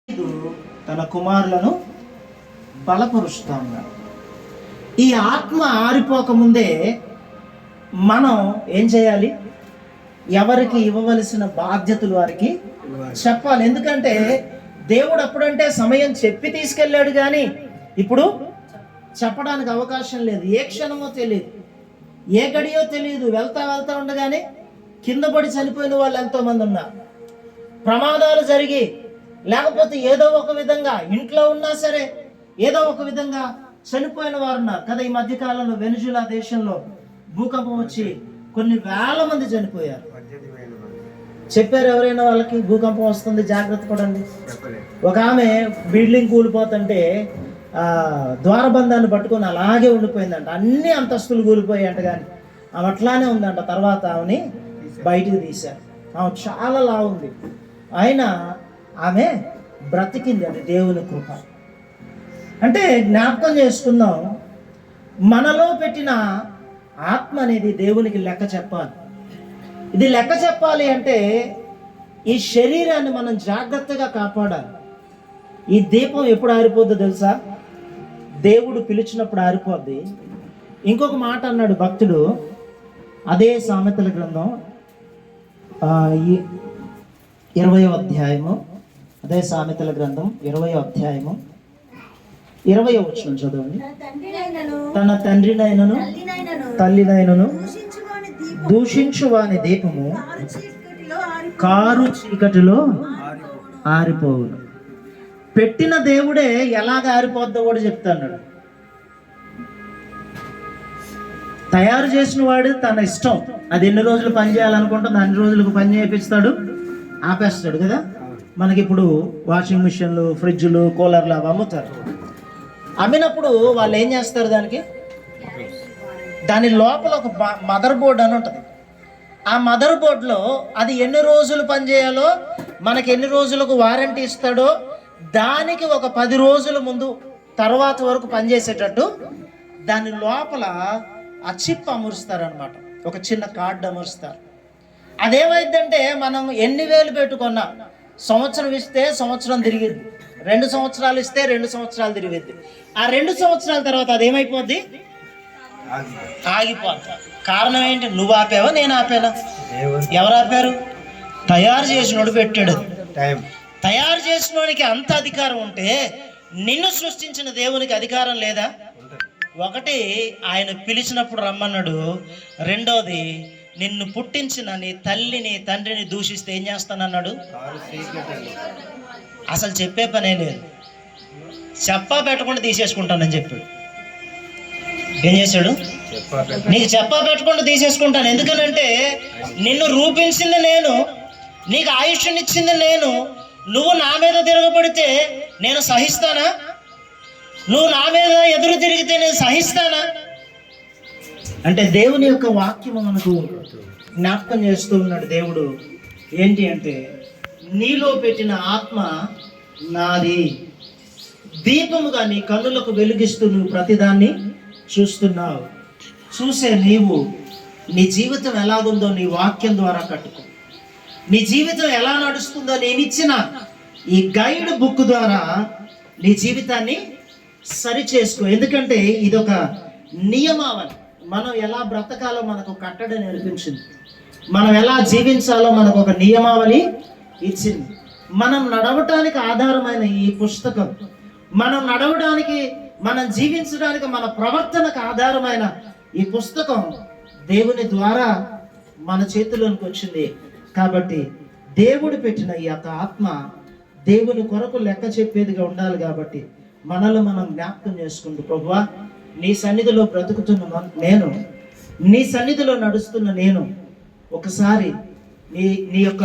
తన కుమారులను బలపరుస్తా ఉన్నాడు. ఈ ఆత్మ ఆరిపోకముందే మనం ఏం చేయాలి? ఎవరికి ఇవ్వవలసిన బాధ్యతలు వారికి చెప్పాలి. ఎందుకంటే దేవుడు అప్పుడంటే సమయం చెప్పి తీసుకెళ్ళాడు, కానీ ఇప్పుడు చెప్పడానికి అవకాశం లేదు. ఏ క్షణమో తెలియదు, ఏ గడియో తెలియదు. వెళ్తా ఉండగానే కింద పడి చనిపోయిన వాళ్ళు ఎంతోమంది ఉన్నారు. ప్రమాదాలు జరిగి లేకపోతే ఏదో ఒక విధంగా ఇంట్లో ఉన్నా సరే ఏదో ఒక విధంగా చనిపోయిన వారు ఉన్నారు కదా. ఈ మధ్యకాలంలో వెనుజులా దేశంలో భూకంపం వచ్చి కొన్ని వేల మంది చనిపోయారు. చెప్పారు ఎవరైనా వాళ్ళకి భూకంపం వస్తుంది జాగ్రత్త పడండి? ఒక ఆమె బిల్డింగ్ కూలిపోతుంటే ద్వారబంధాన్ని పట్టుకొని అలాగే ఉండిపోయిందంట. అన్ని అంతస్తులు కూలిపోయాయంట, కానీ ఆమె అట్లానే ఉందంట. తర్వాత ఆమెని బయటికి తీశారు. ఆమె చాలా లావుంది, అయినా ఆమె బ్రతికింది. అది దేవుని కృప. అంటే జ్ఞాపకం చేసుకుందాం, మనలో పెట్టిన ఆత్మ అనేది దేవునికి లెక్క చెప్పాలి. ఇది లెక్క చెప్పాలి అంటే ఈ శరీరాన్ని మనం జాగ్రత్తగా కాపాడాలి. ఈ దీపం ఎప్పుడు ఆరిపోద్దో తెలుసా? దేవుడు పిలిచినప్పుడు ఆరిపోద్ది. ఇంకొక మాట అన్నాడు భక్తుడు, అదే సామెతల గ్రంథం 20వ అధ్యాయము, అదే సామెతల గ్రంథం 20వ అధ్యాయము 20వ వచనం చదవండి. తన తండ్రినైనను తల్లినైనను దూషించువాని దీపము కారు చీకటిలో ఆరిపోవును. పెట్టిన దేవుడే ఎలాగ ఆరిపోద్దో కూడా చెప్తాడు. తయారు చేసిన వాడు తన ఇష్టం, అది ఎన్ని రోజులు పని చేయాలనుకుంటుంది అన్ని రోజులకు పని చేపిస్తాడు, ఆపేస్తాడు కదా. మనకి ఇప్పుడు వాషింగ్ మిషన్లు, ఫ్రిడ్జ్లు, కూలర్లు అవి అమ్ముతారు. అమ్మినప్పుడు వాళ్ళు ఏం చేస్తారు, దాని లోపల ఒక మదర్ బోర్డ్ అని ఉంటుంది. ఆ మదర్ బోర్డులో అది ఎన్ని రోజులు పనిచేయాలో, మనకి ఎన్ని రోజులకు వారంటీ ఇస్తాడో దానికి ఒక 10 రోజుల ముందు తర్వాత వరకు పనిచేసేటట్టు దాని లోపల ఆ చిప్ అమరుస్తారనమాట. ఒక చిన్న కార్డు అమరుస్తారు. అదేమైందంటే మనం ఎన్ని వేలు పెట్టుకున్నా, సంవత్సరం ఇస్తే సంవత్సరం తిరిగిద్ది, 2 సంవత్సరాలు ఇస్తే 2 సంవత్సరాలు తిరిగిద్ది. ఆ 2 సంవత్సరాల తర్వాత అదేమైపోద్ది? ఆగిపోద్ది. కారణం ఏంటి? నువ్వు ఆపావా, నేను ఆపానా? ఎవరు ఆపారు? తయారు చేసినోడు పెట్టాడు. తయారు చేసినోడికి అంత అధికారం ఉంటే నిన్ను సృష్టించిన దేవునికి అధికారం లేదా? ఒకటి, ఆయన పిలిచినప్పుడు రమ్మన్నాడు. రెండోది, నిన్ను పుట్టించిన నీ తల్లిని తండ్రిని దూషిస్తే ఏం చేస్తానన్నాడు? అసలు చెప్పే పనే లేదు, చెప్పా పెట్టకుండా తీసేసుకుంటానని చెప్పాడు. ఏం చేశాడు? నీకు చెప్పా పెట్టకుండా తీసేసుకుంటాను. ఎందుకనంటే నిన్ను రూపించింది నేను, నీకు ఆయుష్నిచ్చింది నేను. నువ్వు నా మీద తిరగబడితే నేను సహిస్తానా? నువ్వు నా మీద ఎదురు తిరిగితే నేను సహిస్తానా? అంటే దేవుని యొక్క వాక్యము మనకు జ్ఞాపకం చేస్తూ ఉన్నాడు దేవుడు. ఏంటి అంటే, నీలో పెట్టిన ఆత్మ నాది, దీపముగా నీ కన్నులకు వెలిగిస్తూ నువ్వు ప్రతిదాన్ని చూస్తున్నావు. చూసే నీవు నీ జీవితం ఎలాగుందో నీ వాక్యం ద్వారా కట్టుకో. నీ జీవితం ఎలా నడుస్తుందో నేనిచ్చిన ఈ గైడ్ బుక్ ద్వారా నీ జీవితాన్ని సరి చేసుకో. ఎందుకంటే ఇదొక నియమావళి. మనం ఎలా బ్రతకాలో మనకు కట్టడి నేర్పించింది, మనం ఎలా జీవించాలో మనకు ఒక నియమావళి ఇచ్చింది. మనం నడవటానికి ఆధారమైన ఈ పుస్తకం, మనం నడవడానికి, మనం జీవించడానికి, మన ప్రవర్తనకు ఆధారమైన ఈ పుస్తకం దేవుని ద్వారా మన చేతిలోనికి వచ్చింది. కాబట్టి దేవుడు పెట్టిన ఈ యొక్క ఆత్మ దేవుని కొరకు లెక్క చెప్పేదిగా ఉండాలి. కాబట్టి మనలో మనం జ్ఞాపకం చేసుకుంటూ, ప్రభువా నీ సన్నిధిలో బ్రతుకుతున్న నేను, నీ సన్నిధిలో నడుస్తున్న నేను, ఒకసారి నీ యొక్క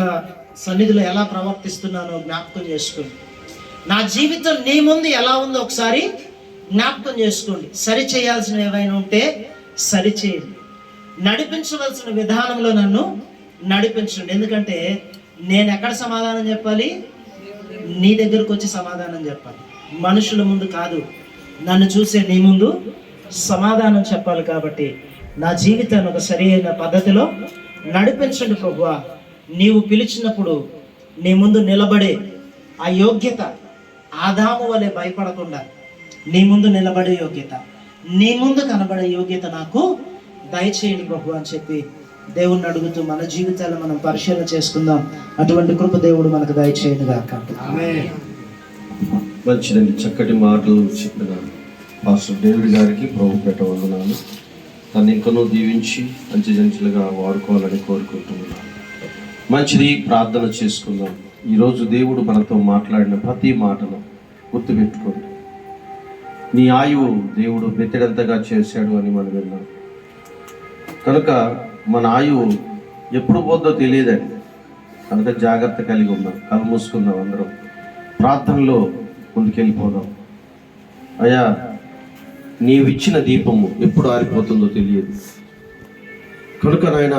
సన్నిధిలో ఎలా ప్రవర్తిస్తున్నానో జ్ఞాపకం చేసుకోండి. నా జీవితం నీ ముందు ఎలా ఉందో ఒకసారి జ్ఞాపకం చేసుకోండి. సరి చేయాల్సిన ఏవైనా ఉంటే సరిచేయండి. నడిపించవలసిన విధానంలో నన్ను నడిపించండి. ఎందుకంటే నేను ఎక్కడ సమాధానం చెప్పాలి? నీ దగ్గరకు వచ్చి సమాధానం చెప్పాలి, మనుషుల ముందు కాదు. నన్ను చూసే నీ ముందు సమాధానం చెప్పాలి. కాబట్టి నా జీవితాన్ని ఒక సరి అయిన పద్ధతిలో నడిపించండి ప్రభువా. నీవు పిలిచినప్పుడు నీ ముందు నిలబడే ఆ యోగ్యత, ఆదాము వలె భయపడకుండా నీ ముందు నిలబడే యోగ్యత, నీ ముందు కనబడే యోగ్యత నాకు దయచేయండి ప్రభు అని చెప్పి దేవుణ్ణి అడుగుతూ మన జీవితాలు మనం పరిశీలన చేసుకుందాం. అటువంటి కృప దేవుడు మనకు దయచేయండి గాక. ఆమేన్. మంచిదండి, చక్కటి మాటలు చెప్పిన పాస్టర్ డేవిడ్ గారికి ప్రభు పేట వందనాలు. తను ఇంకనూ దీవించి అంచెలంచెలుగా వాడుకోవాలని కోరుకుంటున్నాను. మంచిది, ప్రార్థన చేసుకుందాం. ఈరోజు దేవుడు మనతో మాట్లాడిన ప్రతి మాటను గుర్తుపెట్టుకోండి. నీ ఆయువు దేవుడు బెత్తడంతగా చేశాడు అని మనం విన్నాం. కనుక మన ఆయువు ఎప్పుడు పోద్దో తెలియదండి. కనుక జాగ్రత్త కలిగి ఉన్నాం. కళ్ళు మూసుకుందాం, అందరం ప్రార్థనలో ముందుకెళ్ళిపోదాం. అయ్యా, నీవిచ్చిన దీపము ఎప్పుడు ఆరిపోతుందో తెలియదు. కనుక నాయన,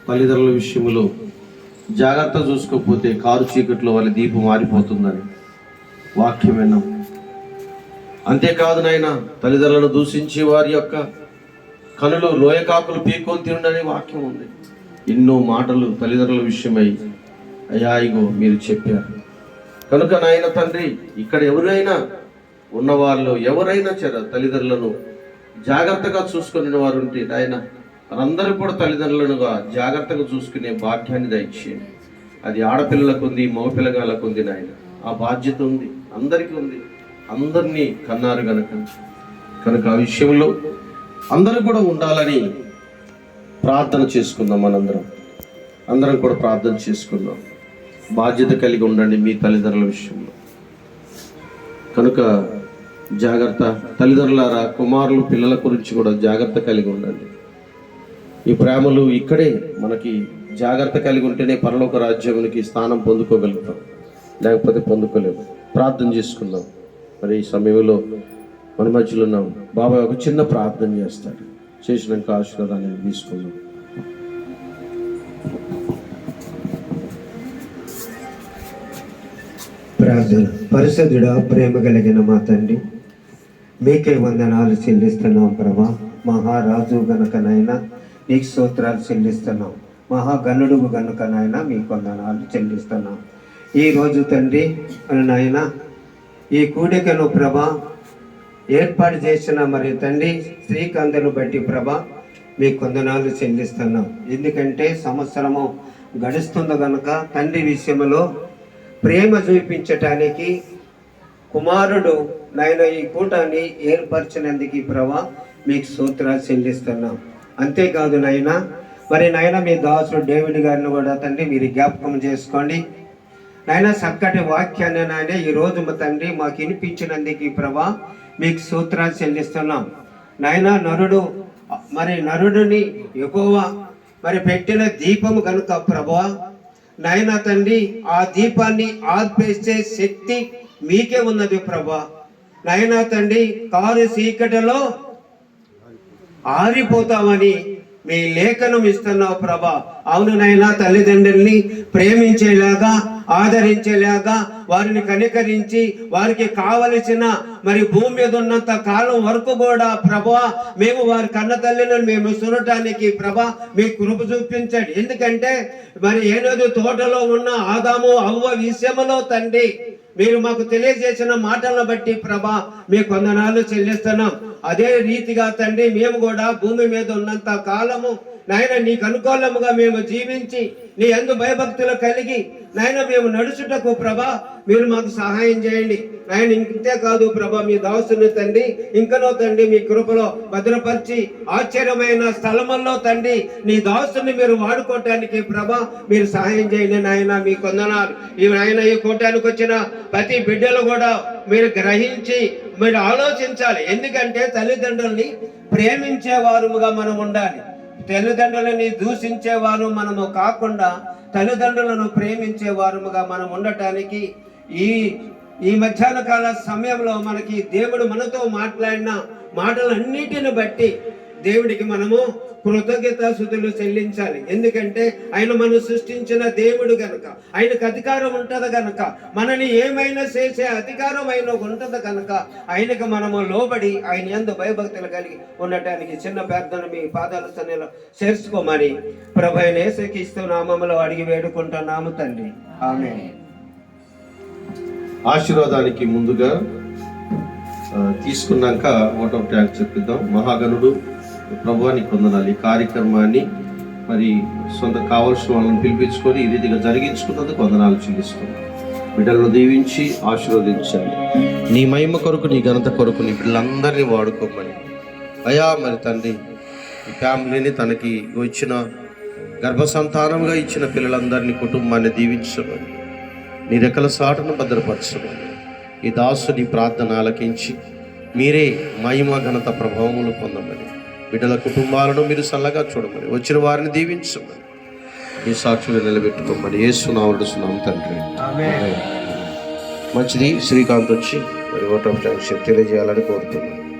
తల్లిదండ్రుల విషయంలో జాగ్రత్త చూసుకోకపోతే కారు చీకట్లో వాళ్ళ దీపం ఆరిపోతుందని వాక్యం విన్నాం. అంతేకాదు నాయన, తల్లిదండ్రులను దూషించి వారి యొక్క కనులు లోయకాకులు పీక్కొని తినడని వాక్యం ఉంది. ఎన్నో మాటలు తల్లిదండ్రుల విషయమై అయ్యా ఇగో మీరు చెప్పారు. కనుక నాయన తండ్రి, ఇక్కడ ఎవరైనా ఉన్నవాళ్ళు ఎవరైనా తల్లిదండ్రులను జాగ్రత్తగా చూసుకునే వారు ఉంటే నాయన, వారందరూ కూడా తల్లిదండ్రులనుగా జాగ్రత్తగా చూసుకునే భాగ్యాన్ని దయచేయండి. అది ఆడపిల్లలకు ఉంది, మగపిల్లగాళ్ళకు ఉంది నాయన. ఆ బాధ్యత ఉంది, అందరికీ ఉంది. అందరినీ కన్నారు కనుక ఆ విషయంలో అందరూ కూడా ఉండాలని ప్రార్థన చేసుకుందాం. అందరం కూడా ప్రార్థన చేసుకుందాం. బాధ్యత కలిగి ఉండండి మీ తల్లిదండ్రుల విషయంలో. కనుక జాగ్రత్త, తల్లిదండ్రులారా, కుమారులు పిల్లల గురించి కూడా జాగ్రత్త కలిగి ఉండండి. ఈ ప్రేమలు ఇక్కడే మనకి జాగ్రత్త కలిగి ఉంటేనే పరలోక రాజ్యానికి స్థానం పొందుకోగలుగుతాం, లేకపోతే పొందుకోలేము. ప్రార్థన చేసుకుందాం. మరి ఈ సమయంలో మన మధ్యలో ఉన్నాం. బాబాయ్ ఒక చిన్న ప్రార్థన చేస్తాడు, చేసినాక ఆశీర్వాదాన్ని తీసుకుందాం. ప్రార్థన. పరిశుద్ధుడా, ప్రేమ కలిగిన మా తండ్రి, మీకే వందనాలు చెల్లిస్తున్నాం ప్రభా. మహారాజు గనుకనైనా నీకు స్తోత్రాలు చెల్లిస్తున్నాం. మహాగణుడు గనుకనైనా మీకు వందనాలు చెల్లిస్తున్నాం. ఈరోజు తండ్రి నాయన, ఈ కూడికను ప్రభా ఏర్పాటు చేసిన మరి తండ్రి శ్రీకందను బట్టి ప్రభా మీకు వందనాలు చెల్లిస్తున్నాం. ఎందుకంటే సంవత్సరము గడుస్తుంది కనుక తండ్రి విషయంలో ప్రేమ చూపించటానికి కుమారుడు నాయన ఈ కూటాన్ని ఏర్పరిచినందుకు ప్రభా మీకు స్తోత్రాలు చెల్లిస్తున్నాం. అంతేకాదు నాయన, మరి నాయన మీ దాసుడు డేవిడ్ గారిని కూడా తండ్రి మీరు జ్ఞాపకం చేసుకోండి నాయన. చక్కటి వాక్యాన్ని నాయన ఈరోజు మా తండ్రి మాకు వినిపించినందుకు ప్రభా మీకు స్తోత్రాలు చెల్లిస్తున్నాం నాయన. నరుడిని యెహోవా మరి పెట్టిన దీపము కనుక ప్రభా నాయన తండ్రి, ఆ దీపాన్ని ఆర్పేసే శక్తి మీకే ఉన్నది ప్రభా నాయన తండ్రి. కారు చీకటిలో ఆరిపోతామని మీ లేఖనం ఇస్తున్నావు ప్రభా. అవును నాయన, తల్లిదండ్రుల్ని ప్రేమించేలాగా, ఆదరించేలాగా, వారిని కనికరించి వారికి కావలసిన మరి భూమి మీద ఉన్నంత కాలం వరకు కూడా ప్రభా మేము వారి కన్న తల్లిని మేము చూడటానికి ప్రభా మీ కృప చూపించండి. ఎందుకంటే మరి ఏనోదు తోటలో ఉన్న ఆదాము అవ్వ విషయంలో తండ్రి మీరు మాకు తెలియజేసిన మాటలను బట్టి ప్రభా మీకు వందనాలు చెల్లిస్తున్నాం. అదే రీతిగా తండ్రి మేము కూడా భూమి మీద ఉన్నంత కాలము నాయన నీకు అనుకూలముగా మేము జీవించి నీ యందు భయభక్తులు కలిగి నాయన మేము నడుచుటకు ప్రభా మీరు మాకు సహాయం చేయండి నాయన. ఇంతే కాదు ప్రభా, మీ దాసుని తండ్రి ఇంకనో తండ్రి మీ కృపలో భద్రపరిచి ఆశ్చర్యమైన స్థలముల్లో తండ్రి నీ దాసుని మీరు వాడుకోవటానికి ప్రభా మీరు సహాయం చేయండి నాయన. మీ కొందనాలు ఈ నాయన ఈ కూటానికి వచ్చిన ప్రతి బిడ్డలు కూడా మీరు గ్రహించి మీరు ఆలోచించాలి. ఎందుకంటే తల్లిదండ్రుల్ని ప్రేమించేవారుగా మనం ఉండాలి. తల్లిదండ్రులని దూషించేవారు మనము కాకుండా తల్లిదండ్రులను ప్రేమించే వారముగా మనం ఉండటానికి ఈ మధ్యాహ్న కాల సమయంలో మనకి దేవుడు మనతో మాట్లాడిన మాటలన్నిటిని బట్టి దేవుడికి మనము కృతజ్ఞతాస్తుతులు చెల్లించాలి. ఎందుకంటే ఆయన మనం సృష్టించిన దేవుడు గనుక, ఆయనకు అధికారం ఉంటది గనుక, మనని ఏమైనా చేసే అధికారం ఆయన ఉంటది కనుక ఆయనకు మనము లోబడి ఆయన యందు భయభక్తులు కలిగి ఉండటానికి చిన్న ప్రార్థన మీ పాదాల సన్నిధిలో చేర్చుకోమని ప్రభువైన యేసుక్రీస్తు నామములో అడిగి వేడుకుంటున్నాము తండ్రి. ఆమేన్. ఆశీర్వాదానికి ముందుగా తీసుకున్నాక ఓట్ ఆఫ్ థ్యాంక్స్ చెప్పిద్దాం. మహాగణుడు ప్రభువానికి వందనాలు. ఈ కార్యక్రమాన్ని మరి సొంత కావలసిన వాళ్ళని పిలిపించుకొని ఈ రీతిగా జరిగించుకున్నందుకు వందనాలు చెల్లిస్తున్నాం. బిడ్డలను దీవించి ఆశీర్వదించండి. నీ మహిమ కొరకు, నీ ఘనత కొరకు నీ బిడ్డలందరినీ వాడుకోమని అయా. మరి తండ్రి ఈ ఫ్యామిలీని తనకి ఇచ్చిన గర్భసంతానంగా ఇచ్చిన పిల్లలందరినీ, కుటుంబాన్ని దీవించమని, నీ రెక్కల సాటును భద్రపరచమని ఈ దాసుని ప్రార్థన ఆలకించి మీరే మహిమ ఘనత ప్రభావములు పొందమని, బిడ్డల కుటుంబాలను మీరు చల్లగా చూడమని, వచ్చిన వారిని దీవించమని, ఈ సాక్షులు నిలబెట్టుకోమని యేసు నామములో సున్నాం తండ్రి. మంచిది. శ్రీకాంత్ వచ్చి మరి ఓట్ ఆఫ్ థ్యాంక్స్ తెలియజేయాలని కోరుతున్నాను.